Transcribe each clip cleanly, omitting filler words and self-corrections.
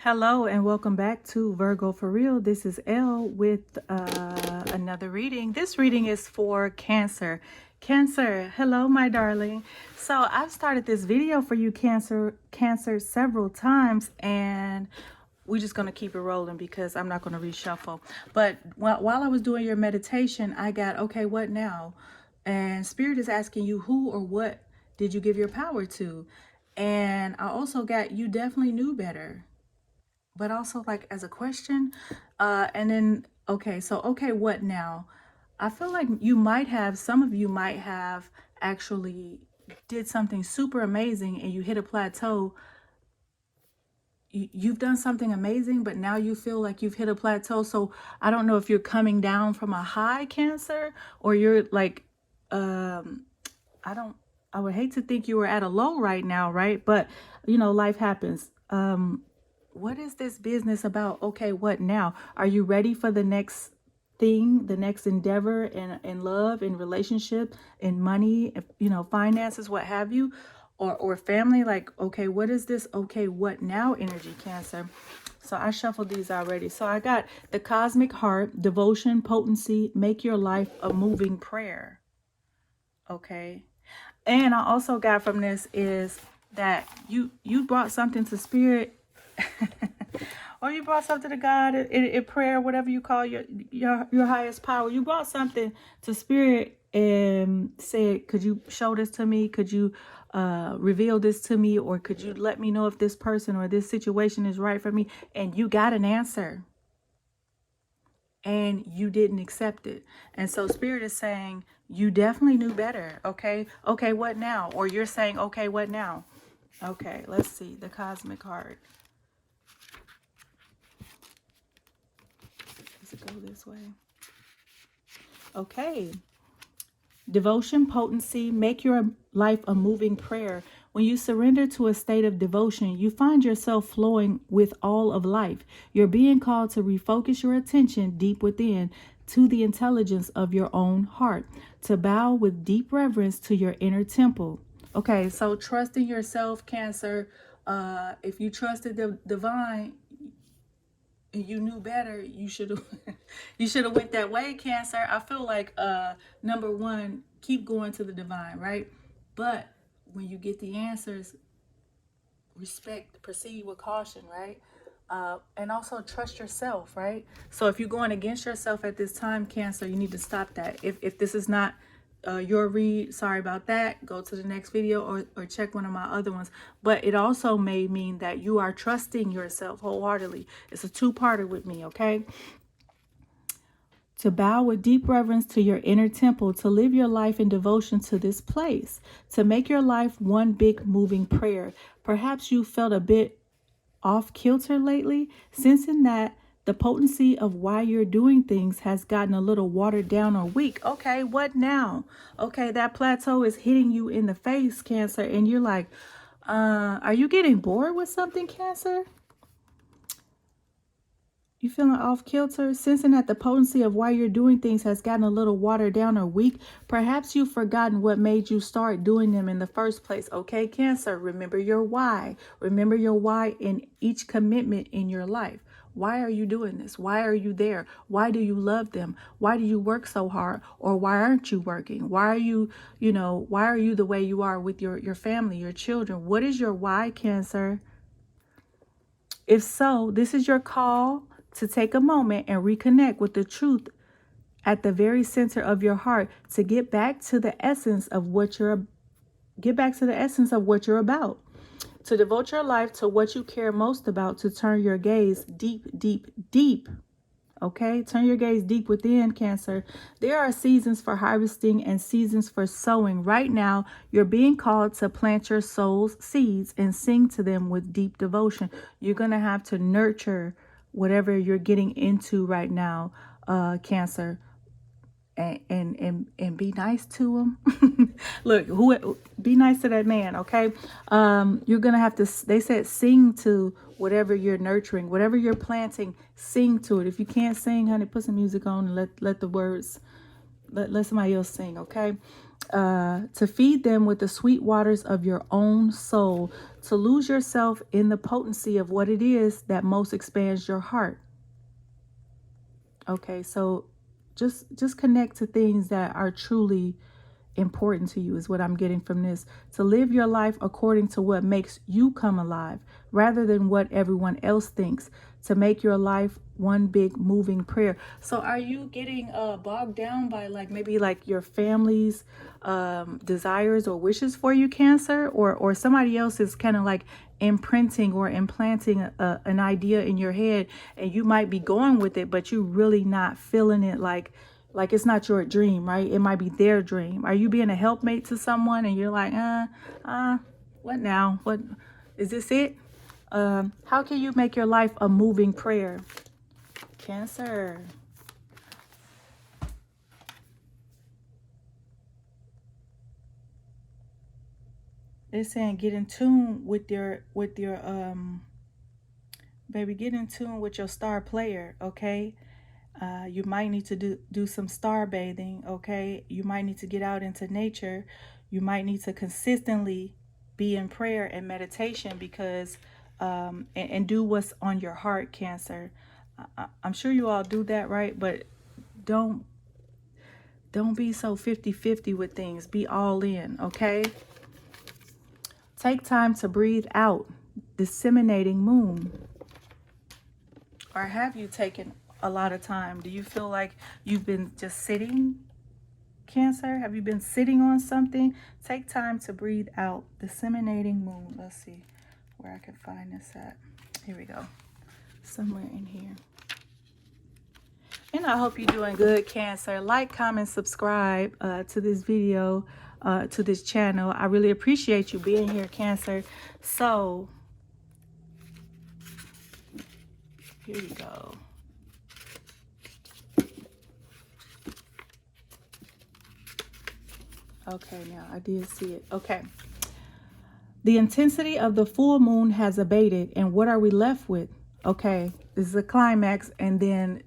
Hello and welcome back to Virgo for Real. This is Elle with another reading. This reading is for Cancer. Cancer, hello my darling. So I've started this video for you Cancer several times, and we're just going to keep it rolling because I'm not going to reshuffle. But while I was doing your meditation, I got, okay, what now? And Spirit is asking you, who or what did you give your power to? And I also got, you definitely knew better, but also like as a question. And then, okay, what now? I feel like some of you might have actually did something super amazing and you hit a plateau. You've done something amazing, but now you feel like you've hit a plateau. So I don't know if you're coming down from a high, Cancer, or you're like, I don't, I would hate to think you were at a low right now, right? But life happens. What is this business about? Okay, what now? Are you ready for the next thing, the next endeavor in love, in relationship, in money, finances, what have you, or family? Like, okay, what is this? Okay, what now energy, Cancer? So I shuffled these already. So I got the cosmic heart, devotion, potency, make your life a moving prayer. Okay. And I also got from this is that you brought something to spirit or you brought something to God in prayer, whatever you call your highest power. You brought something to spirit and said, could you show this to me? Could you reveal this to me? Or could you let me know if this person or this situation is right for me? And you got an answer and you didn't accept it. And so Spirit is saying, you definitely knew better. Okay, what now? Or you're saying, okay, what now? Okay, let's see the cosmic heart. Does it go this way? Okay. Devotion, potency, make your life a moving prayer. When you surrender to a state of devotion, you find yourself flowing with all of life. You're being called to refocus your attention deep within to the intelligence of your own heart, to bow with deep reverence to your inner temple. Okay, so trusting yourself, Cancer. If you trusted the divine, you knew better, you should have you should have went that way, Cancer. I feel like number one, keep going to the divine, right? But when you get the answers, respect, proceed with caution, right? And also trust yourself, right? So if you're going against yourself at this time, Cancer, you need to stop that. If this is not your read, sorry about that, go to the next video or check one of my other ones. But it also may mean that you are trusting yourself wholeheartedly. It's a two-parter with me, okay? To bow with deep reverence to your inner temple, to live your life in devotion to this place, to make your life one big moving prayer. Perhaps you felt a bit off kilter lately, sensing that the potency of why you're doing things has gotten a little watered down or weak. Okay, what now? Okay, that plateau is hitting you in the face, Cancer, and you're like, are you getting bored with something, Cancer? You feeling off kilter, sensing that the potency of why you're doing things has gotten a little watered down or weak. Perhaps you've forgotten what made you start doing them in the first place. Okay, Cancer, remember your why. Remember your why in each commitment in your life. Why are you doing this? Why are you there? Why do you love them? Why do you work so hard? Or why aren't you working? Why are you, why are you the way you are with your family, your children? What is your why, Cancer? If so, this is your call to take a moment and reconnect with the truth at the very center of your heart, to get back to the essence of what you're about, to devote your life to what you care most about, to turn your gaze deep, deep, deep. Okay, turn your gaze deep within, Cancer. There are seasons for harvesting and seasons for sowing. Right now, you're being called to plant your soul's seeds and sing to them with deep devotion. You're going to have to nurture whatever you're getting into right now, Cancer. And be nice to him. Look, be nice to that man, okay? You're gonna have to, they said, sing to whatever you're nurturing, whatever you're planting, sing to it. If you can't sing, honey, put some music on and let the words, let somebody else sing, okay? to feed them with the sweet waters of your own soul, to lose yourself in the potency of what it is that most expands your heart. Okay, so just connect to things that are truly important to you is what I'm getting from this. To live your life according to what makes you come alive rather than what everyone else thinks. To make your life one big moving prayer. So are you getting bogged down by like maybe like your family's desires or wishes for you, Cancer, or somebody else is kind of like imprinting or implanting an idea in your head, and you might be going with it, but you really not feeling it, like it's not your dream, right? It might be their dream. Are you being a helpmate to someone and you're like, what now? What is this it? How can you make your life a moving prayer? Cancer. They're saying get in tune with your baby, get in tune with your star player, okay? You might need to do some star bathing, okay? You might need to get out into nature. You might need to consistently be in prayer and meditation because and do what's on your heart, Cancer. I'm sure you all do that, right? But don't be so 50-50 with things. Be all in, okay? Take time to breathe out. Disseminating moon. Or have you taken a lot of time? Do you feel like you've been just sitting, Cancer? Have you been sitting on something? Take time to breathe out. Disseminating moon. Let's see where I can find this at. Here we go. Somewhere in here. And I hope you're doing good, Cancer. Like, comment, subscribe to this video, to this channel. I really appreciate you being here, Cancer. So, here you go. Okay, now I did see it. Okay. The intensity of the full moon has abated, and what are we left with? Okay, this is a climax, and then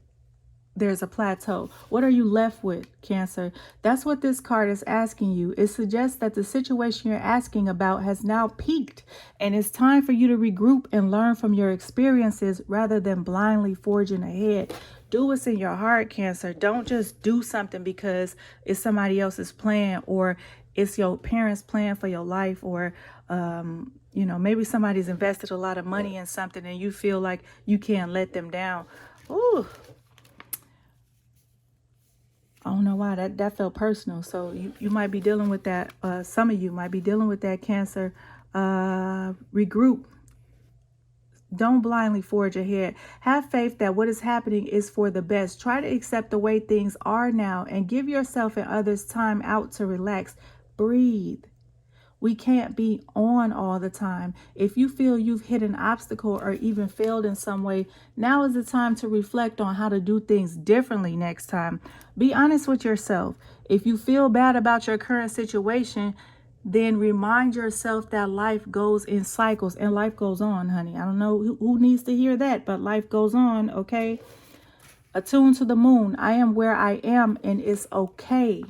there's a plateau. What are you left with, Cancer? That's what this card is asking you. It suggests that the situation you're asking about has now peaked, and it's time for you to regroup and learn from your experiences rather than blindly forging ahead. Do what's in your heart, Cancer. Don't just do something because it's somebody else's plan or it's your parents' plan for your life, or you know, maybe somebody's invested a lot of money in something and you feel like you can't let them down. Ooh. I don't know why that felt personal. So you might be dealing with that. Some of you might be dealing with that, Cancer. Regroup. Don't blindly forge ahead. Have faith that what is happening is for the best. Try to accept the way things are now and give yourself and others time out to relax. Breathe. We can't be on all the time. If you feel you've hit an obstacle or even failed in some way, now is the time to reflect on how to do things differently next time. Be honest with yourself. If you feel bad about your current situation, then remind yourself that life goes in cycles and life goes on, honey. I don't know who needs to hear that, but life goes on, okay? Attune to the moon. I am where I am and it's okay.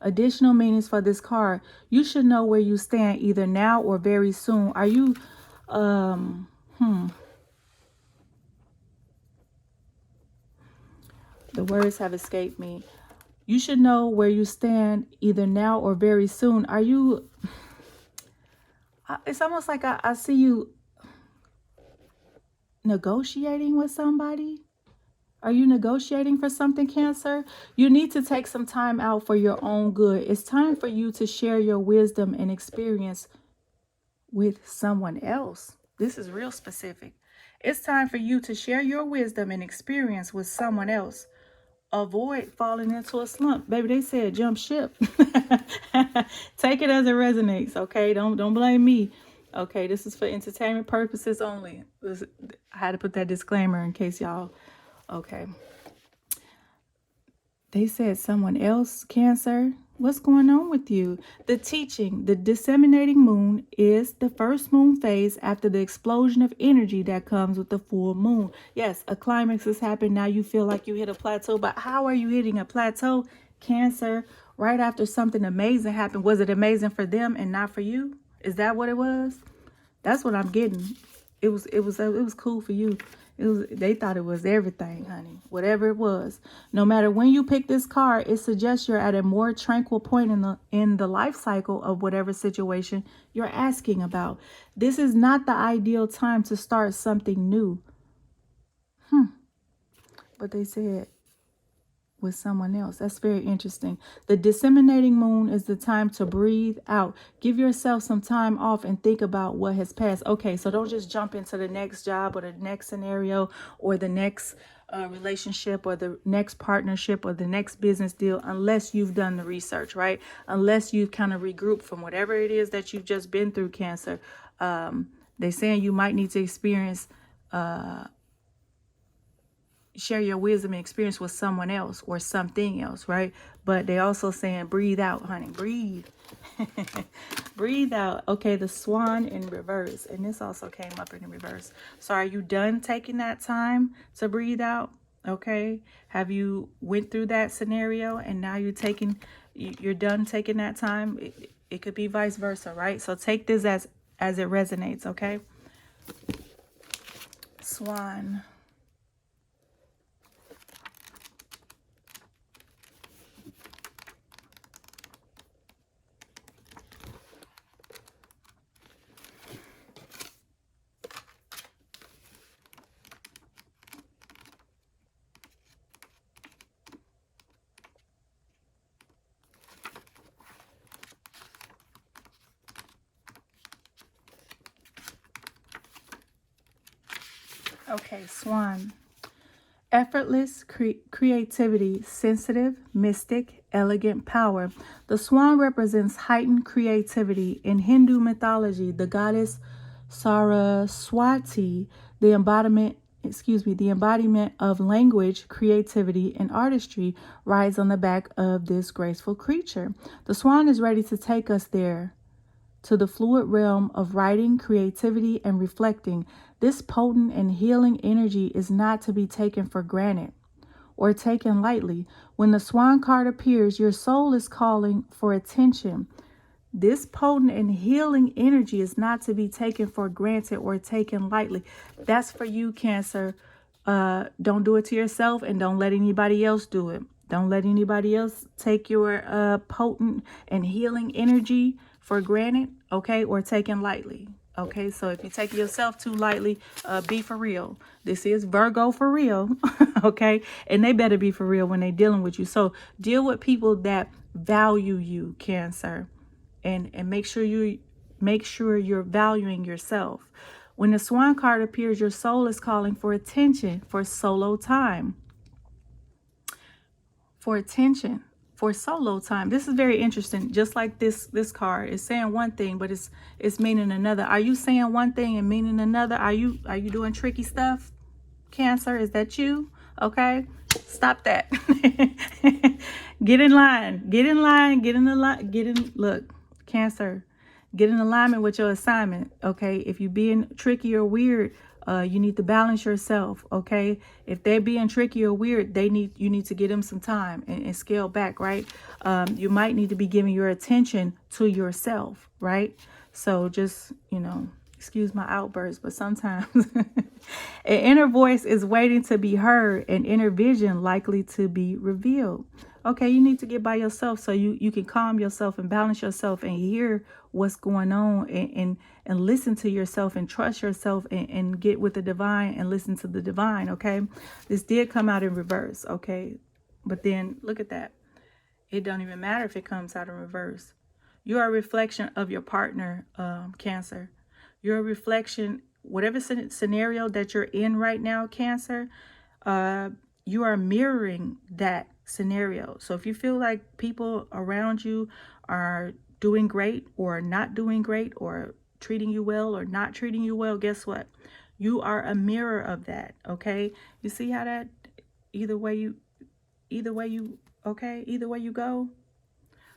Additional meanings for this card. You should know where you stand either now or very soon. Are you the words have escaped me. You should know where you stand either now or very soon. Are you it's almost like I see you negotiating with somebody. Are you negotiating for something, Cancer? You need to take some time out for your own good. It's time for you to share your wisdom and experience with someone else. This is real specific. It's time for you to share your wisdom and experience with someone else. Avoid falling into a slump. Baby, they said jump ship. Take it as it resonates, okay? Don't blame me. Okay, this is for entertainment purposes only. I had to put that disclaimer in case y'all. Okay. They said someone else, Cancer. What's going on with you? The teaching, the disseminating moon is the first moon phase after the explosion of energy that comes with the full moon. Yes, a climax has happened. Now you feel like you hit a plateau, but how are you hitting a plateau, Cancer? right after something amazing happened. Was it amazing for them and not for you? Is that what it was? That's what I'm getting. It was cool for you. They thought it was everything, honey. Whatever it was. No matter when you pick this card, it suggests you're at a more tranquil point in the life cycle of whatever situation you're asking about. This is not the ideal time to start something new. But they said with someone else. That's very interesting. The disseminating moon is the time to breathe out. Give yourself some time off and think about what has passed. Okay, so don't just jump into the next job or the next scenario or the next relationship or the next partnership or the next business deal unless you've done the research, right? Unless you've kind of regrouped from whatever it is that you've just been through, Cancer. They're saying you might need to experience share your wisdom and experience with someone else or something else, right? But they also saying breathe out, honey. Breathe. Breathe out. Okay, the swan in reverse. And this also came up in the reverse. So are you done taking that time to breathe out? Okay. Have you went through that scenario and now you're done taking that time? It could be vice versa, right? So take this as it resonates, okay? Swan. Okay, swan. Effortless creativity, sensitive, mystic, elegant power. The swan represents heightened creativity. In Hindu mythology, the goddess Saraswati, the embodiment of language, creativity, and artistry, rides on the back of this graceful creature. The swan is ready to take us there, to the fluid realm of writing, creativity, and reflecting. This potent and healing energy is not to be taken for granted or taken lightly. When the swan card appears, your soul is calling for attention. This potent and healing energy is not to be taken for granted or taken lightly. That's for you, Cancer. Don't do it to yourself and don't let anybody else do it. Don't let anybody else take your potent and healing energy for granted, okay, or taken lightly. Okay, so if you take yourself too lightly, be for real. This is Virgo for real, okay? And they better be for real when they're dealing with you. So deal with people that value you, Cancer, and make sure you're valuing yourself. When the swan card appears, your soul is calling for attention, for solo time. For attention, for solo time. This is very interesting. Just like this card is saying one thing, but it's meaning another. Are you saying one thing and meaning another? Are you doing tricky stuff, Cancer? Is that you? Okay, stop that. Get in line. Get in line. Get in the line. Look, Cancer. Get in alignment with your assignment. Okay, if you're being tricky or weird, you need to balance yourself. Okay, if they're being tricky or weird, you need to give them some time and scale back, right? You might need to be giving your attention to yourself, right? So just, excuse my outbursts, but sometimes an inner voice is waiting to be heard, an inner vision likely to be revealed. Okay, you need to get by yourself so you can calm yourself and balance yourself and hear what's going on and listen to yourself and trust yourself and get with the divine and listen to the divine, okay? This did come out in reverse, okay? But then look at that. It don't even matter if it comes out in reverse. You're a reflection of your partner, Cancer. You're a reflection, whatever scenario that you're in right now, Cancer, you are mirroring that scenario. So if you feel like people around you are doing great or not doing great or treating you well or not treating you well, guess what? You are a mirror of that, okay? You see how that either way you go.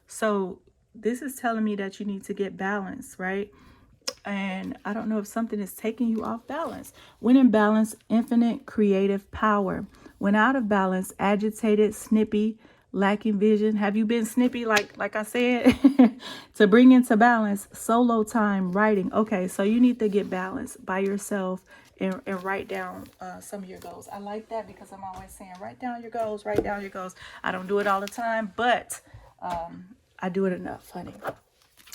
So this is telling me that you need to get balance, right? And I don't know if something is taking you off balance. When in balance, infinite creative power. When out of balance, agitated, snippy, lacking vision. Have you been snippy, like I said? To bring into balance, solo time, writing. Okay, so you need to get balanced by yourself and write down some of your goals. I like that because I'm always saying, write down your goals, write down your goals. I don't do it all the time, but I do it enough, honey.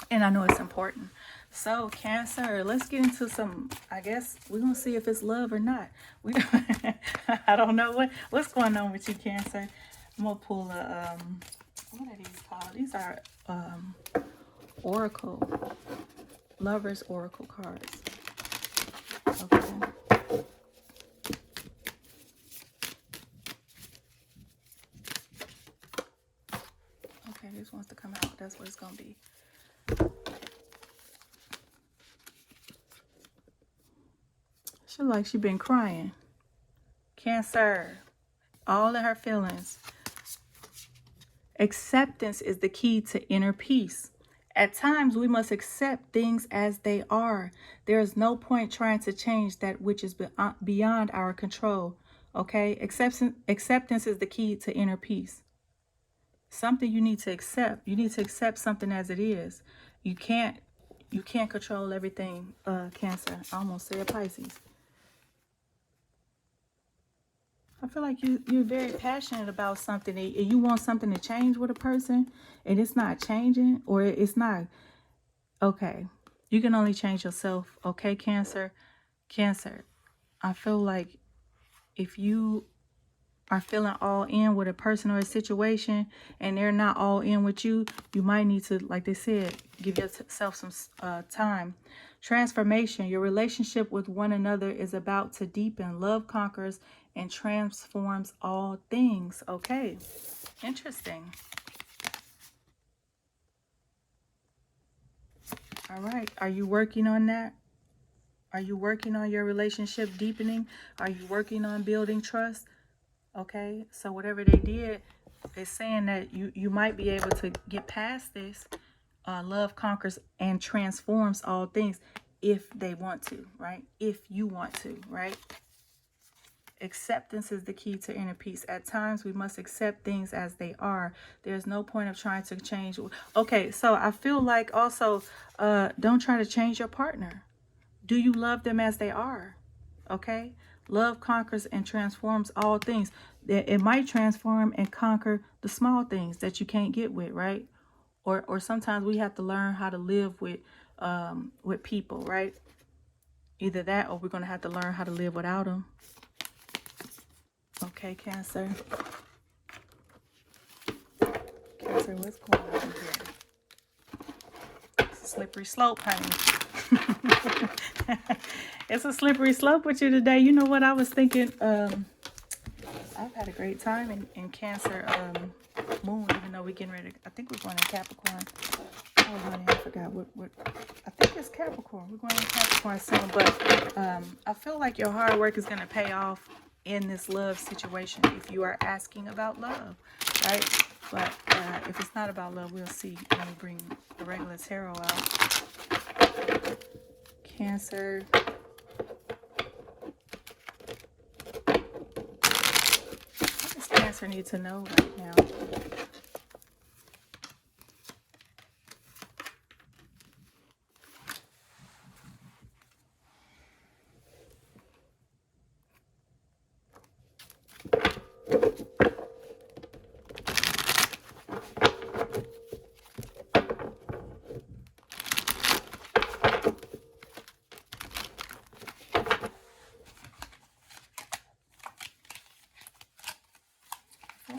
And I know it's important. So, Cancer, let's get into some, I guess we're going to see if it's love or not. We I don't know what's going on with you, Cancer. I'm going to pull a, what are these called? These are Oracle, Lovers Oracle cards. Okay. Okay, this wants to come out. That's what it's going to be. She like she been crying. Cancer, all of her feelings. Acceptance is the key to inner peace. At times, we must accept things as they are. There is no point trying to change that which is beyond our control. Okay? Acceptance is the key to inner peace. Something you need to accept. You need to accept something as it is. You can't control everything, Cancer. I almost said Pisces. I feel like you're very passionate about something and you want something to change with a person and it's not changing, or it's not. Okay, you can only change yourself. Okay, Cancer. Cancer, I feel like if you are feeling all in with a person or a situation and they're not all in with you, you might need to, like they said, give yourself some time. Transformation. Your relationship with one another is about to deepen. Love conquers and transforms all things. Okay, interesting. All right, are you working on that? Are you working on your relationship deepening? Are you working on building trust? Okay, so whatever they did is saying that you might be able to get past this. Love conquers and transforms all things if they want to, right? If you want to, right? Acceptance is the key to inner peace. At times, we must accept things as they are. There's no point of trying to change. Okay, so I feel like also, don't try to change your partner. Do you love them as they are? Okay? Love conquers and transforms all things. It might transform and conquer the small things that you can't get with, right? Or sometimes we have to learn how to live with people, right? Either that or we're going to have to learn how to live without them. Okay, Cancer. Cancer, what's going on here? It's a slippery slope, honey. It's a slippery slope with you today. You know what I was thinking? I've had a great time in Cancer moon, even though we're getting ready. I think we're going in Capricorn. Oh, honey, I forgot what. I think it's Capricorn. We're going in Capricorn soon, but I feel like your hard work is going to pay off in this love situation if you are asking about love, right? But if it's not about love, we'll see when we bring the regular tarot out. Cancer. What does Cancer need to know right now?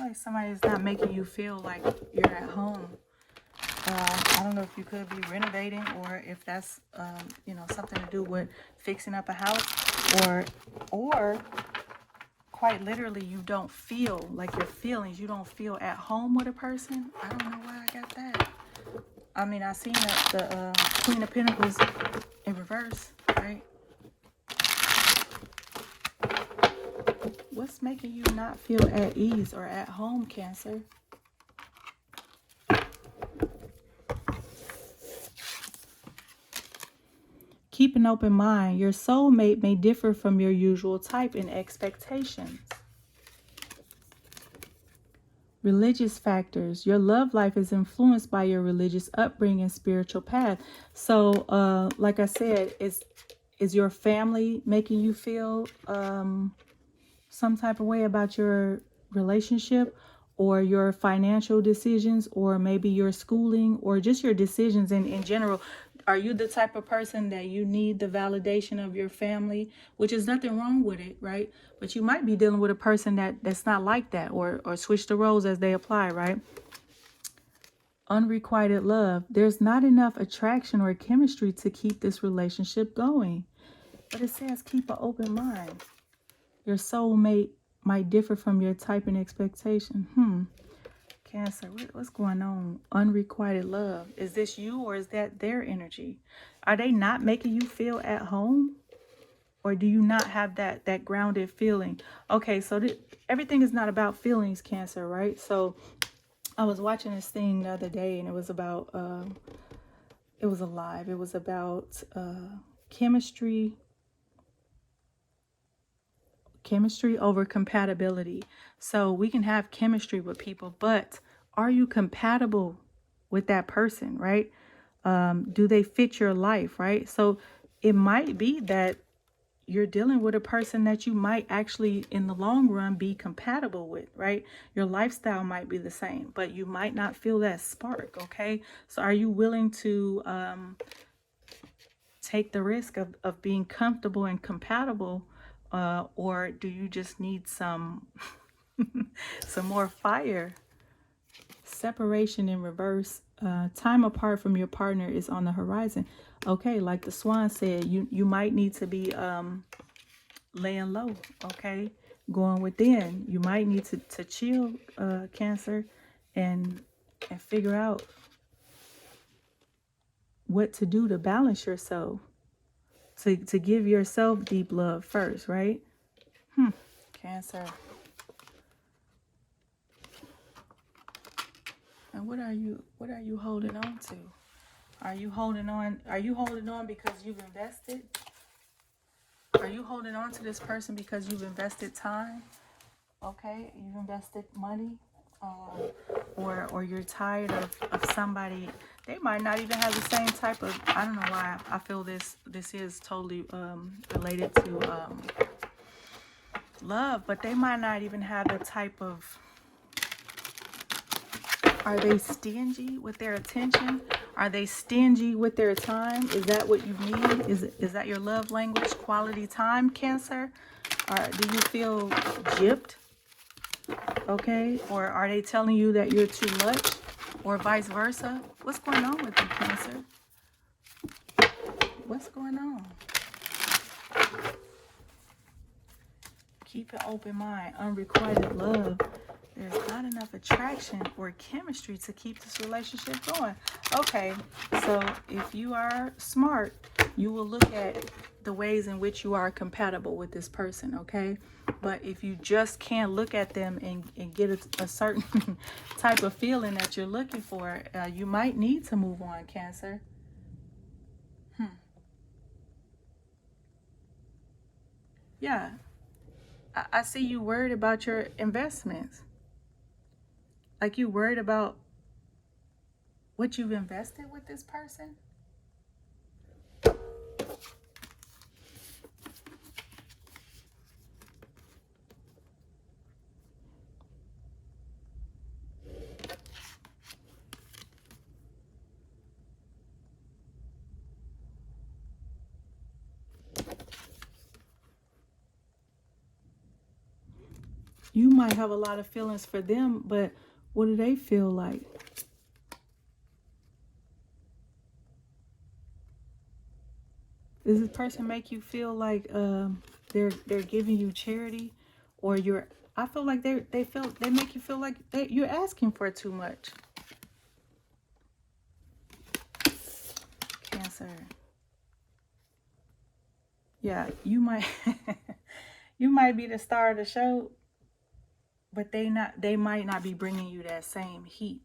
Like somebody's not making you feel like you're at home. I don't know if you could be renovating or if that's something to do with fixing up a house, or quite literally you don't feel like your feelings. You don't feel at home with a person. I don't know why I got that. I mean, I seen the Queen of Pentacles in reverse, right? What's making you not feel at ease or at home, Cancer? Keep an open mind. Your soulmate may differ from your usual type in expectations. Religious factors. Your love life is influenced by your religious upbringing and spiritual path. So, like I said, is your family making you feel some type of way about your relationship, or your financial decisions, or maybe your schooling, or just your decisions in general? Are you the type of person that you need the validation of your family, which is nothing wrong with it, right? But you might be dealing with a person that's not like that, or switch the roles as they apply, right? Unrequited love. There's not enough attraction or chemistry to keep this relationship going. But it says keep an open mind. Your soulmate might differ from your type and expectation. Cancer, what's going on? Unrequited love. Is this you, or is that their energy? Are they not making you feel at home? Or do you not have that grounded feeling? Okay, so everything is not about feelings, Cancer, right? So I was watching this thing the other day, and it was about, it was alive. It was about chemistry over compatibility. So we can have chemistry with people, but are you compatible with that person, right? Do they fit your life, right? So it might be that you're dealing with a person that you might actually in the long run be compatible with, right? Your lifestyle might be the same, but you might not feel that spark. Okay, so are you willing to take the risk of being comfortable and compatible, or do you just need some some more fire? Separation in reverse. Time apart from your partner is on the horizon. Okay, like the swan said, you might need to be laying low. Okay, going within. You might need to chill, Cancer, and figure out what to do to balance yourself, to give yourself deep love first, right? Cancer. And what are you holding on to? Are you holding on because you've invested? Are you holding on to this person because you've invested time? Okay, you've invested money, or you're tired of somebody. They might not even have the same type of, I don't know why I feel this is totally related to love, but they might not even have the type of, are they stingy with their attention? Are they stingy with their time? Is that what you need? Is that your love language, quality time, Cancer? Or do you feel gypped? Okay, or are they telling you that you're too much, or vice versa? What's going on with you, Cancer? What's going on? Keep an open mind. Unrequited love. There's not enough attraction or chemistry to keep this relationship going. Okay, so if you are smart, you will look at the ways in which you are compatible with this person, okay? But if you just can't look at them and get a certain type of feeling that you're looking for, you might need to move on, Cancer. Yeah, I see you worried about your investments. Like you worried about what you've invested with this person. You might have a lot of feelings for them, but what do they feel like? Does this person make you feel like they're giving you charity, or you're? I feel like they make you feel like you're asking for too much. Cancer. Yeah, you might you might be the star of the show, but they might not be bringing you that same heat,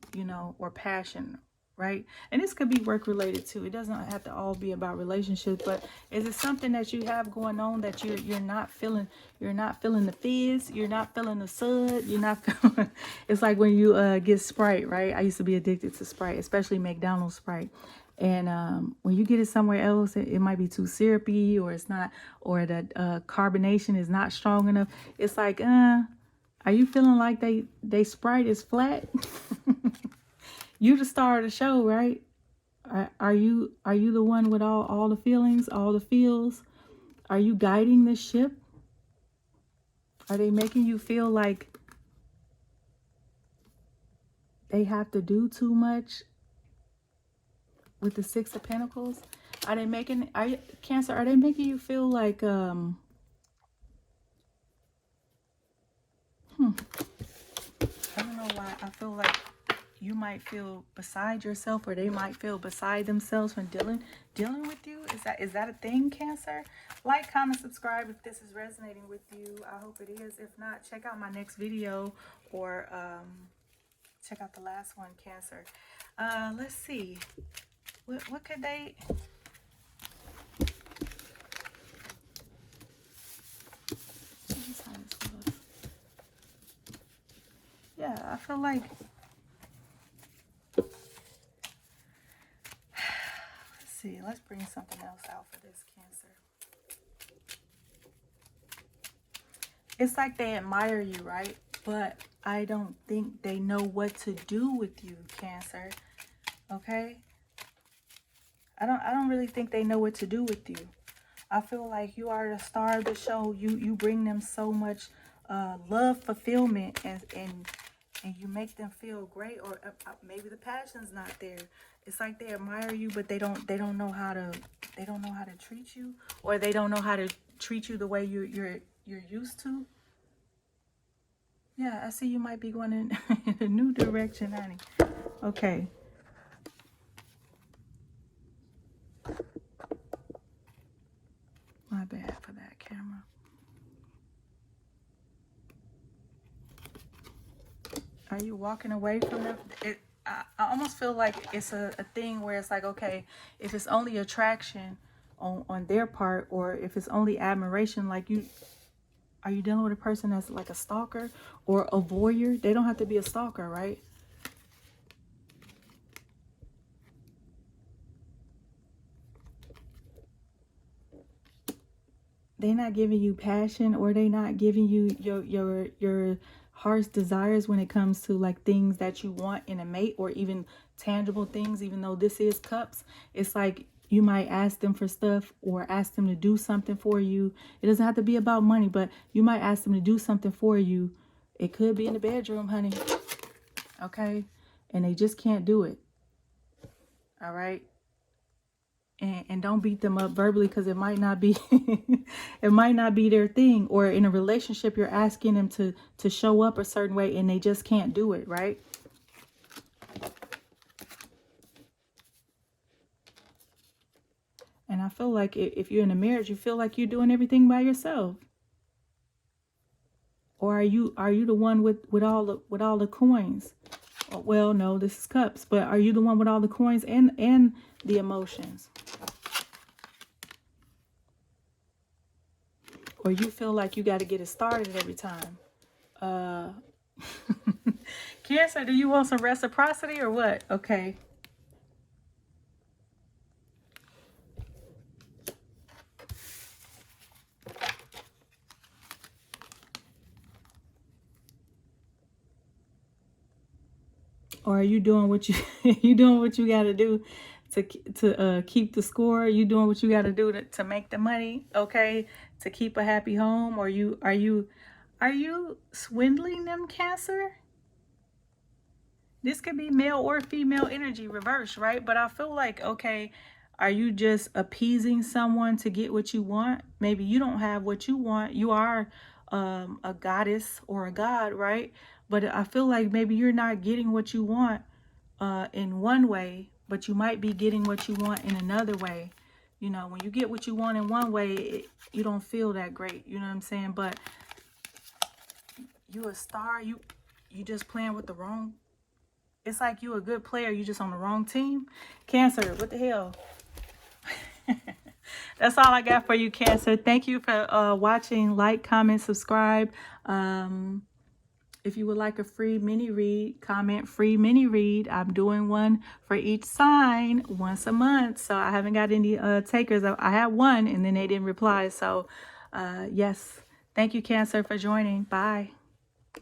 or passion, right? And this could be work related too. It doesn't have to all be about relationships, but is it something that you have going on that you're not feeling? You're not feeling the fizz, you're not feeling the sud, you're not feeling it's like when you get Sprite, right? I used to be addicted to Sprite, especially McDonald's Sprite. And when you get it somewhere else, it might be too syrupy, or it's not, or the carbonation is not strong enough. It's like, are you feeling like they Sprite is flat? You the star of the show, right? Are you the one with all the feelings, all the feels? Are you guiding the ship? Are they making you feel like they have to do too much with the Six of Pentacles? Are they making, Cancer, are they making you feel like I don't know why I feel like you might feel beside yourself, or they might feel beside themselves when dealing with you. Is that a thing, Cancer? Like, comment, subscribe if this is resonating with you. I hope it is. If not, check out my next video, or check out the last one, Cancer. Let's see. What could they... Yeah, I feel like... Let's see. Let's bring something else out for this, Cancer. It's like they admire you, right? But I don't think they know what to do with you, Cancer. Okay? I don't really think they know what to do with you. I feel like you are the star of the show. You bring them so much love, fulfillment, and you make them feel great. Or maybe the passion's not there. It's like they admire you, but they don't know how to treat you, or they don't know how to treat you the way you're used to. Yeah, I see you might be going in a new direction, honey. Okay. My bad for that, camera. Are you walking away from them? I almost feel like it's a thing where it's like, okay, if it's only attraction on their part, or if it's only admiration, like are you dealing with a person that's like a stalker or a voyeur? They don't have to be a stalker, right? They're not giving you passion, or they not giving you your heart's desires when it comes to like things that you want in a mate, or even tangible things. Even though this is cups, it's like you might ask them for stuff, or ask them to do something for you. It doesn't have to be about money, but you might ask them to do something for you. It could be in the bedroom, honey. Okay? And they just can't do it. All right? And don't beat them up verbally, because it might not be it might not be their thing. Or in a relationship, you're asking them to show up a certain way, and they just can't do it, right? And I feel like if you're in a marriage, you feel like you're doing everything by yourself. Or are you the one with all the coins? Well, no, this is cups, but are you the one with all the coins and the emotions? Or you feel like you got to get it started every time? Cancer, do you want some reciprocity or what? Okay. Or are you doing what you you doing what you got to do to keep the score? You doing what you got to do to make the money, okay? To keep a happy home? Or are you swindling them, Cancer? This could be male or female energy reverse, right? But I feel like, okay, are you just appeasing someone to get what you want? Maybe you don't have what you want. You are a goddess or a god, right? But I feel like maybe you're not getting what you want in one way, but you might be getting what you want in another way. You know, when you get what you want in one way, you don't feel that great. You know what I'm saying? But you a star. You just playing with the wrong It's like you a good player, you just on the wrong team. Cancer, what the hell? That's all I got for you, Cancer. Thank you for watching. Like, comment, subscribe. If you would like a free mini read, comment free mini read. I'm doing one for each sign once a month. So I haven't got any takers. I had one and then they didn't reply. So yes, thank you, Cancer, for joining. Bye.